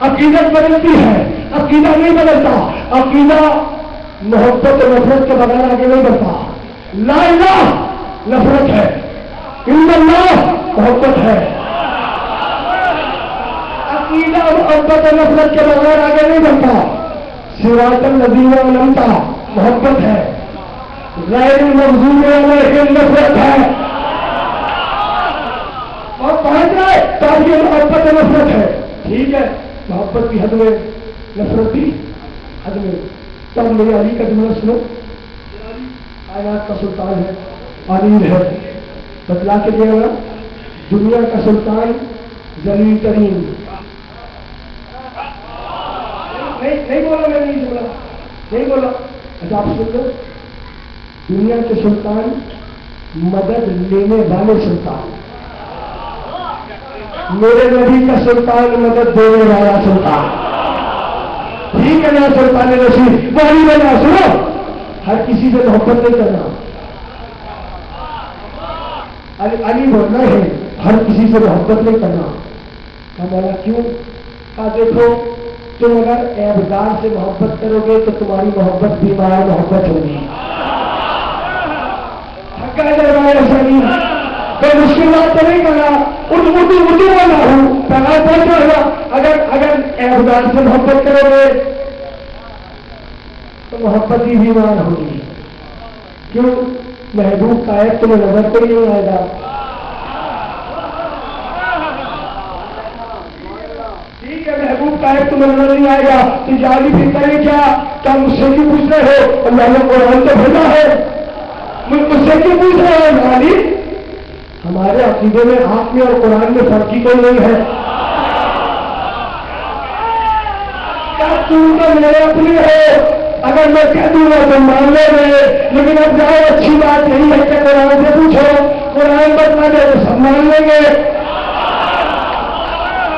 अकीदत बदलती है, अकीदा नहीं बदलता। अकीदा मोहब्बत और नफरत के बगैर आगे नहीं बढ़ता। ला इलाह नफरत है, इल्लल्लाह मोहब्बत है। अकीदा मोहब्बत और नफरत के बगैर आगे नहीं बढ़ता। सिरातल लज़ीना अनअमता मोहब्बत है, गैरिल मग़ज़ूबि अलैहिम नफरत है। और पहुंच जाए तो अब ये मोहब्बत नफरत है। ठीक है, मोहब्बत भी हद में, नफरत भी हद में। तो मेरे अली का जुमला सुनो, कायनात का सुल्तान है, अमीर है, बतला के दिया दुनिया का सुल्तान जलील तरीन। नहीं बोला, मैं नहीं बोला, नहीं बोला। अच्छा आप सुन लो, दुनिया के सुल्तान मदद लेने वाले सुल्तान, मेरे नबी का सुल्तान मदद देने वाला सुल्तान। ठीक है ना, सुल्तान नसीब वही बना। सुनो, हर किसी से मोहब्बत नहीं करना, अली बोलना है, हर किसी से मोहब्बत नहीं करना। बोला क्यों? कहा देखो, तुम अगर ऐबदार से मोहब्बत करोगे तो तुम्हारी मोहब्बत बीमार मोहब्बत होगी। कोई मुश्किल बात तो नहीं करना, उर्दू बोला हूं, पैगाम पहुंचा। अगर ऐबदार से मोहब्बत करोगे तो मोहब्बत ही बीमार होगी। क्यों? महबूब का ऐब तुम्हें नजर को नहीं आएगा। ठीक है, महबूब का ऐब तुम्हें नजर नहीं आएगा तो जाली फिर करें क्या मुझसे क्यों पूछ रहे हो? अल्लाह ने कुरान तो भेजा है, मुझसे क्यों पूछ रहे हो? जाली, हमारे अकीदे में आप में और कुरान में फर्क ही कोई नहीं है। क्या तुम तो मेरे अपने हो? अगर मैं कह दूंगा तो मान लोगे, लेकिन अब जाओ, अच्छी बात यही है कि कुरान से पूछो, कुरान बतला दे तो सब मान लेंगे,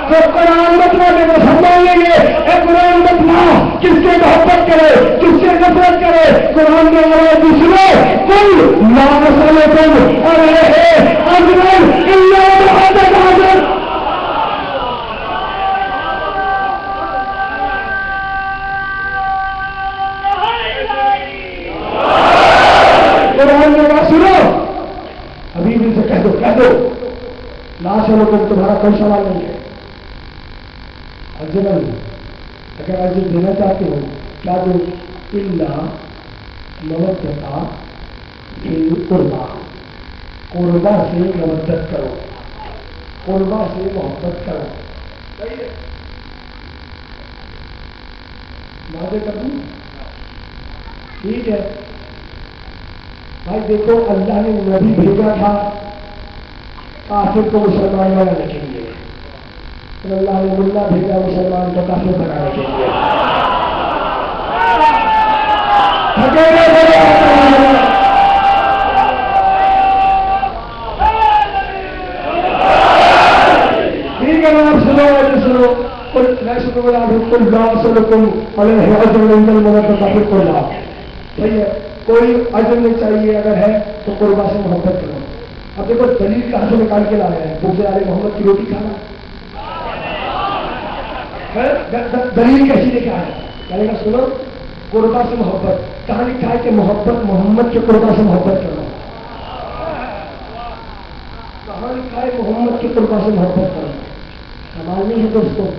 तो कुरान बतला दे तो सब मान लेंगे। कुरान बतला, किससे मोहब्बत करे, किससे नफरत करे? कुरान में आवाज सुनो, कुल मा असअलुकुम अलैहि अजरन इल्ला असलुकुम, तुम्हारा कोई सवाल नहीं है। अजमल, अगर अर्ज देना चाहते हो क्या दो? इल्ला मवद्दता फिल कुर्बा, कुर्बा से मवद्दत करो, कुर्बा से मोहब्बत करो। सही है, वादे कर दूं? ठीक है भाई। देखो, अल्लाह ने नबी भेजा था काफिर को मुसलमान बनाने के लिए, और अल्लाह ने मुल्ला भेजा मुसलमान को काफिर बनाने के लिए। ठीक है ना? आप सुनो, सुनो, मैं सुनो, काफिर को ला। सही है, कोई अजर नहीं चाहिए, अगर है तो कुर्बा से मोहब्बत करो। अब देखो दलील कहां से निकाल के ला रहे हैं? बुग़्ज़ आले मोहम्मद की रोटी खाना है? दलील कैसी लेके आया? कहेगा सुनो, कुर्बा से मोहब्बत कहां लिखा है कि मोहब्बत मोहम्मद के कुर्बा से मोहब्बत करो? कहां लिखा है मोहम्मद के कुर्बा से मोहब्बत करो? सवाल नहीं है दोस्तों।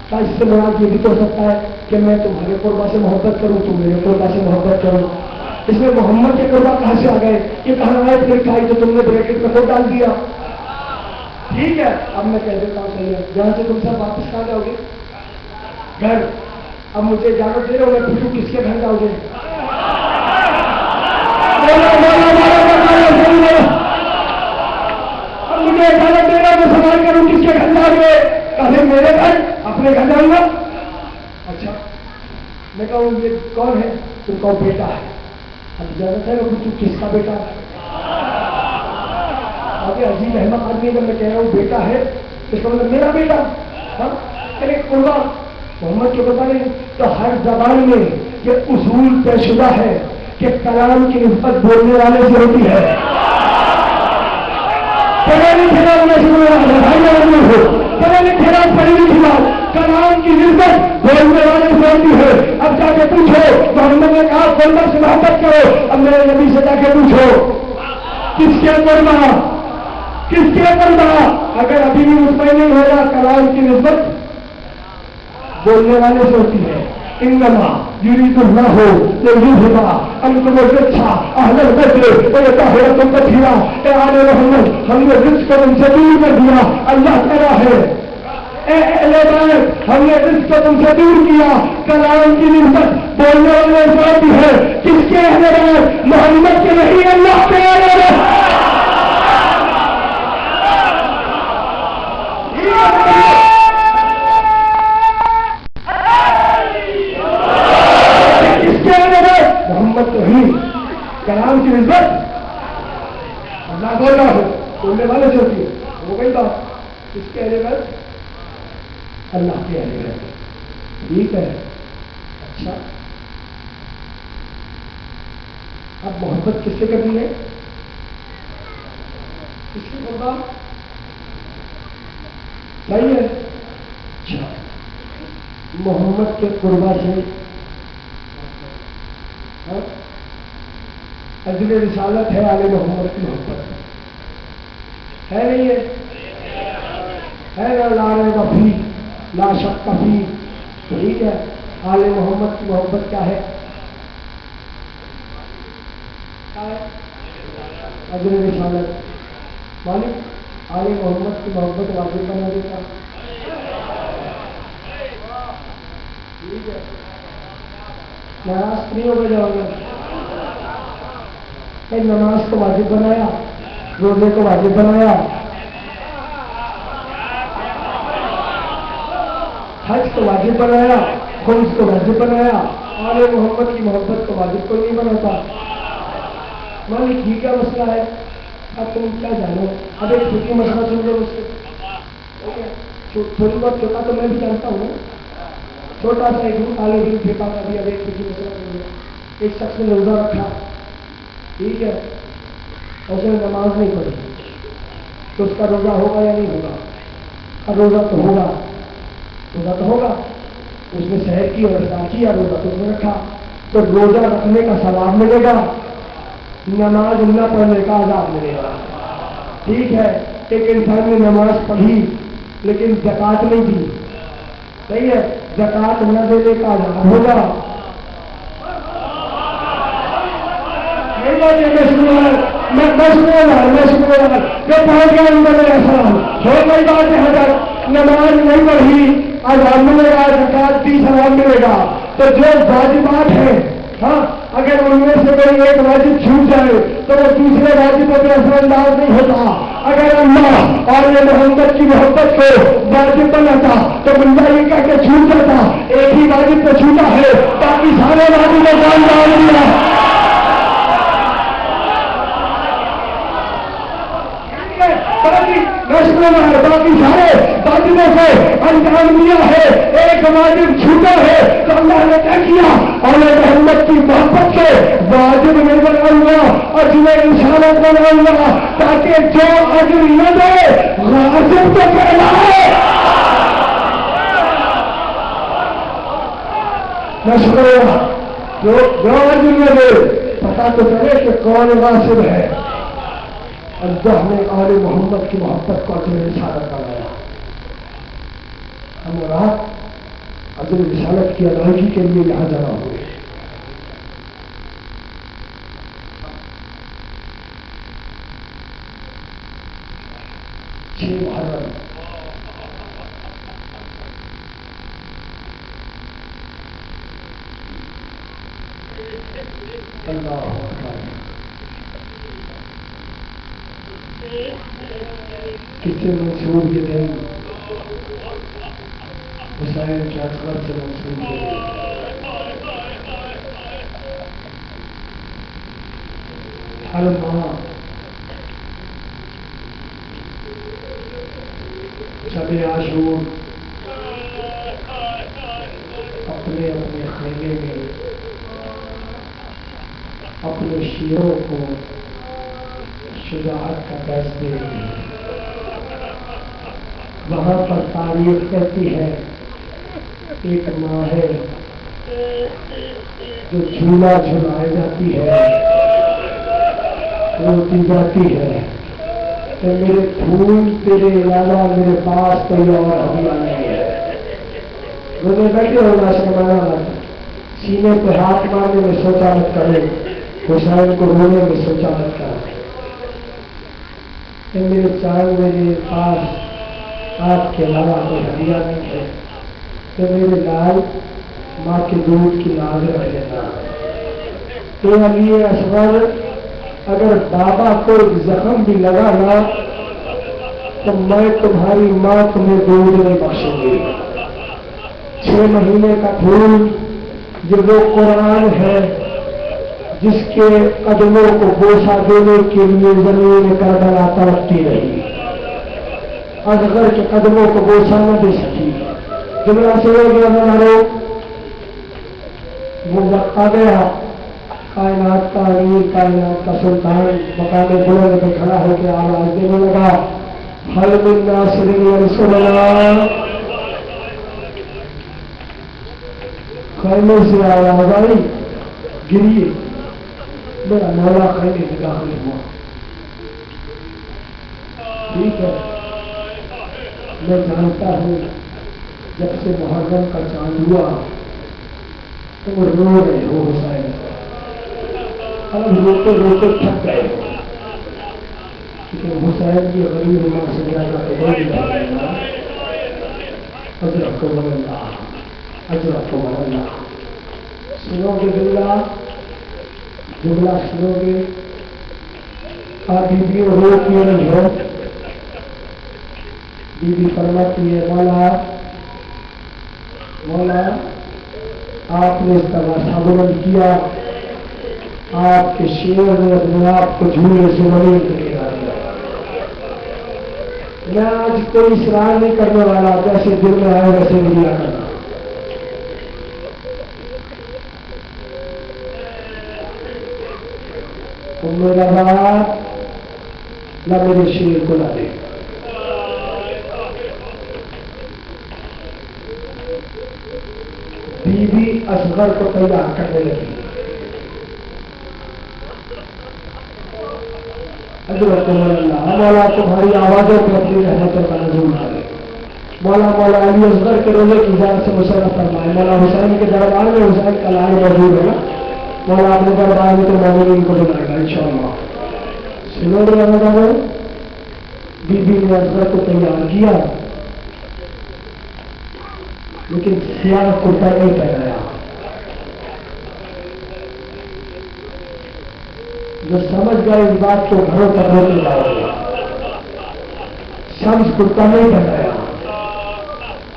क्या इससे मुराद ये भी तो हो सकता है कि मैं तुम्हारे कुर्बा से मोहब्बत करूं, तुम मेरे कुर्बा से मोहब्बत करो? इसमें मोहम्मद के कुर्बा कहां से आ गए? ये कहां आयत लिखा है जो तुमने ब्रैकेट में खोल डाल दिया? ठीक है, अब मैं कह देता हूं, सही है, जहां से तुम सब वापस कहां जाओगे? घर। अब मुझे इजाजत दे रहे हो, मैं पूछूं किसके घर जाओगे? अब मुझे इजाजत दे रहे हो, मैं सवाल करूं किसके घर जाओगे? अरे मेरे घर, अपने घर जाऊंगा। अच्छा, मैं कहूँ ये कौन है? तुम कहो बेटा है। अब इजाजत है, मैं पूछूं किसका बेटा? आगे अजीब अहमद आदमी जब मैं कह रहा हूँ बेटा है, इसका मतलब मेरा बेटा। हाँ, कुर्बा मोहम्मद के कुर्बा नहीं। तो हर जबान में ये उसूल तयशुदा है कि कलाम की निस्बत बोलने वाले से होती है। पढ़े लिखे पढ़ी लिखी बात, कलाम की निस्बत बोलने वाले से होती है। अब जाके पूछो, मोहम्मद ने कहा कुर्बा से मोहब्बत करो, अब मेरे नबी से जाके पूछो किसके कुर्बा, किसके कुर्बा? अगर अभी भी मुतमईन नहीं होगा, कलाम की निस्बत बोलने वाले से होती है। इन्नमा युरीदुल्लाहु लियुज़हिबा अन्कुम अर्रिज्सा अहलल बैत व यतहहिरकुम तत्हीरा। ए आले मोहम्मद, हमने रिज्क को तुमसे दूर कर दिया। अल्लाह कह रहा है, ए अहले बैत, हमने रिज्क को तुमसे दूर किया। कलाम की निस्बत बोलने वाले से होती है। किसके अहले बैत? मोहम्मद के नहीं, अल्लाह के अहले बैत। मोहम्मद तो ही, कलाम की निस्बत अल्लाह बोल रहा हो, बोलने वाले से होती है। वो गई बात, किसके अहले बैत? अल्लाह के अहले बैत। ठीक है, अच्छा, अब मोहब्बत किससे करनी है? किसकी कुर्बा? सही है, अच्छा, मोहम्मद के कुर्बा से अजर रिसालत है, आले मोहम्मद की मोहब्बत है नहीं है? ना? ला रैब फी, ला शक्क फी। ठीक है, आले मोहम्मद की मोहब्बत क्या है? अजर रिसालत। मालिक आले मोहम्मद की मोहब्बत वाजिब बना देता। ठीक है, नाराज नहीं हो गए जाओगे? नमाज को वाजिब बनाया, रोजे को वाजिब बनाया, हज को वाजिब बनाया, खुम्स को वाजिब बनाया। आले मोहम्मद की मोहब्बत को वाजिब कोई नहीं बनाता। मालिक ये क्या मसला है? अब तुम क्या जानो? अब एक छोटी मसला सुन लो मुझसे। थोड़ी बहुत छोटा तो मैं भी जानता हूँ, छोटा सा एक आले दिन फेंका अभी। अब एक छोटी मसला सुन लो। एक शख्स ने रोजा रखा, ठीक है, और उसने नमाज नहीं पढ़ी, तो उसका रोजा होगा या नहीं होगा? और रोजा तो होगा, रोजा तो होगा। उसने सहर की और इफ्तार किया, रोजा तो उसने रखा, तो रोजा रखने का सवाब मिलेगा, नमाज न पढ़ने का आजाद मिलेगा। ठीक है, एक इंसान ने नमाज पढ़ी लेकिन ज़कात नहीं दी, सही है, ज़कात न देने का अज़ाब होगा। मैं पहुंच गया अंदर में ऐसा हो गई बात है। अगर नमाज नहीं पढ़ी अज़ाब मिलेगा, ज़कात दी सवाब मिलेगा। तो जो वाजिबात है, हाँ, अगर उनमें से कोई एक वाजिब छूट जाए तो वो दूसरे वाजिबों पर असरअंदाज नहीं होता। अगर अल्लाह और ये मोहम्मद की मोहब्बत को वाजिब बनाता तो बंदा ये कह के छूट जाता, एक ही वाजिब पे छूटा है, बाकी सारे वाजिबों का अंदाज दिया। बाकी सारे वाजिबों को अंजाम दिया है, एक वाजिब छूटा है तो अल्लाह ने क्या किया, और मोहम्मद की मोहब्बत से वाजिब में बनाऊंगा, अजर इंसानों को बनाऊंगा, ताकि जो अजर न दे वाजिब तो कहलाए। शुक्रिया। जो अजर न दे पता तो चले कि कौन वाजिब है। अल्लाह ने आले मोहम्मद की मोहब्बत को अजर रिसालत बनाया। हम रात अजर रिसालत की अदायगी के लिए यहाँ जमा हुए। मुहर्रम अल्लाह किससे मंसूब ये दिन हुसैन के असगर से मंसूब ये दिन। हर माह शब आशूर अपने अपने खेमे में अपने शेरों को शुजाअत का दर्ज दे रही है। वहां पर तारीफ कहती है, एक माँ है जो झूला झुलाई जाती है, रोती जाती है तो मेरे फूल तेरे अलावा मेरे पास कोई और हदिया नहीं है। रोने बैठे होगा शर्माना, सीने पे हाथ मारने में सोचा मत करे, हुसैन को रोने में सोचा मत करे। मेरे चांद मेरे पास आपके अलावा कोई हदिया नहीं है, तो मेरे लाल माँ के दूध की लाज रख लेना। तो अली असगर अगर बाबा को जख्म भी लगा ना तो मैं तुम्हारी माँ तुम्हें दूध नहीं बख्शूंगी। 6 महीने का फूल जो वो कुरान है जिसके कदमों को बोसा देने के लिए जमीन करबला तड़पती रही, असगर के कदमों को बोसा न दे सकी। जुमला से हो गया हमारे वो वक्त आ गया, कायनात का अमीर, कायनात का सुल्तान मकाम बुलंद पे खड़ा होकर आवाज देने लगा, हल मिन नासिरिन या रसूलल्लाह। खैमे से आवाज आई, गिरी, मेरा मौला खैमे में दाखिल हुआ। ठीक है, मैं जानता हूं जब से मुहर्रम का चांद हुआ तो वो रो रहे हो हुसैन, अब रोते रोते थक गए हो, क्योंकि हुसैन की गरीब मां से ज्यादा तो कोई नहीं। अजरक को बदलना, अजरक को बदलना। सुनोगे बिल्ला, जुमला सुनोगे, आप बीबियों रो क्यों नहीं हो? बीबी फरमाती है, मौला मौला आपने इस तरह बुलंद किया, आपके शेर ने अपने आप को झूले से जमीन पे गिरा दिया। मैं आज कोई इसरार नहीं करने वाला, जैसे दिल में आए वैसे मिला करना। तो मेरा बाप न मेरे शेर को ला दे। बीबी असगर को तैयार करने लगी। अजरत मौला मौला तुम्हारी आवाज़ों पर अपनी रहमत और नजूर डाले। मौला मौला अली असगर के रोजे की जान से मुशर्रफ फरमाए। मौला हुसैन के दरबार में हुसैन का लाल मौजूद है ना, मौला अपने दरबार में तो मौलवी को बुलाएगा इंशाअल्लाह। सुनो रमजान, बीबी ने असगर को तैयार किया, लेकिन सियाह कुर्ता नहीं पहनाया। जो समझ गए इस बात को घरों तक होते जाओगे। शम्स कुर्ता नहीं पहनाया,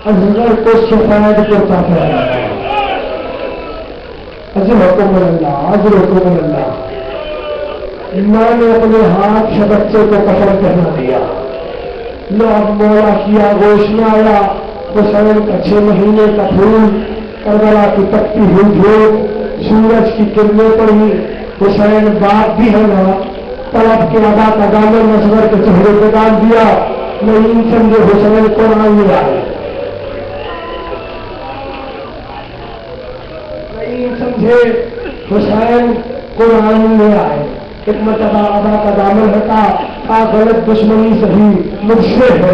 असगर को सफेद कुर्ता पहनाया। अजर हुक्म अल्लाह, अजर हुक्म अल्लाह। मां ने अपने हाथ से बच्चे को कफन पहना दिया। लोग मौला किया गोश में आया। हुसैन का 6 महीने का फूल, करबला की तपती हुई धूप, सूरज की किरणें पड़ी। हुसैन बाप भी है ना, तलब के अदा का दामन असगर के चेहरे पे डाल दिया। नहीं समझे हुसैन कुरान में आए, नहीं समझे हुसैन कुरान में आए। एक मरतबा अदा का दामन हटा, का गलत दुश्मनी सही मुझसे है।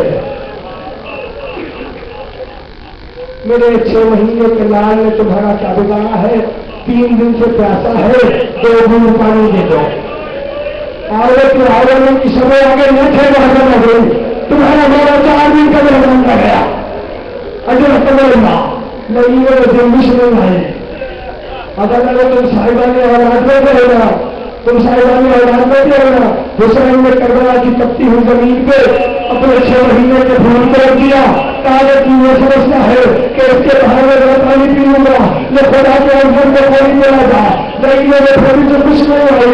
मेरे 6 महीने के लाल ने तुम्हारा क्या बिगाड़ा है? 3 दिन से प्यासा है, 2 बूंद पानी दे दो। आवरण की समय आगे न थे महकम हो गई। तुम्हारा मौला 4 दिन का मेहमान कर गया। अजर कमला नहीं मेरे जम्बिश नहीं आए। अगर तुम साहिबानी औलाद में रहेगा, तुम साहिबानी औलाद में भी रहना। हुसैन ने करबला की तपती हुई जमीन पे अपने 6 महीने के फूल तोड़ दिया। काले की ये समझता है कि इसके बाहर में पानी पी लूंगा, ये खुदा के अंदर को कोई मिला जा, नहीं मेरे थोड़ी जो कुछ नहीं आई।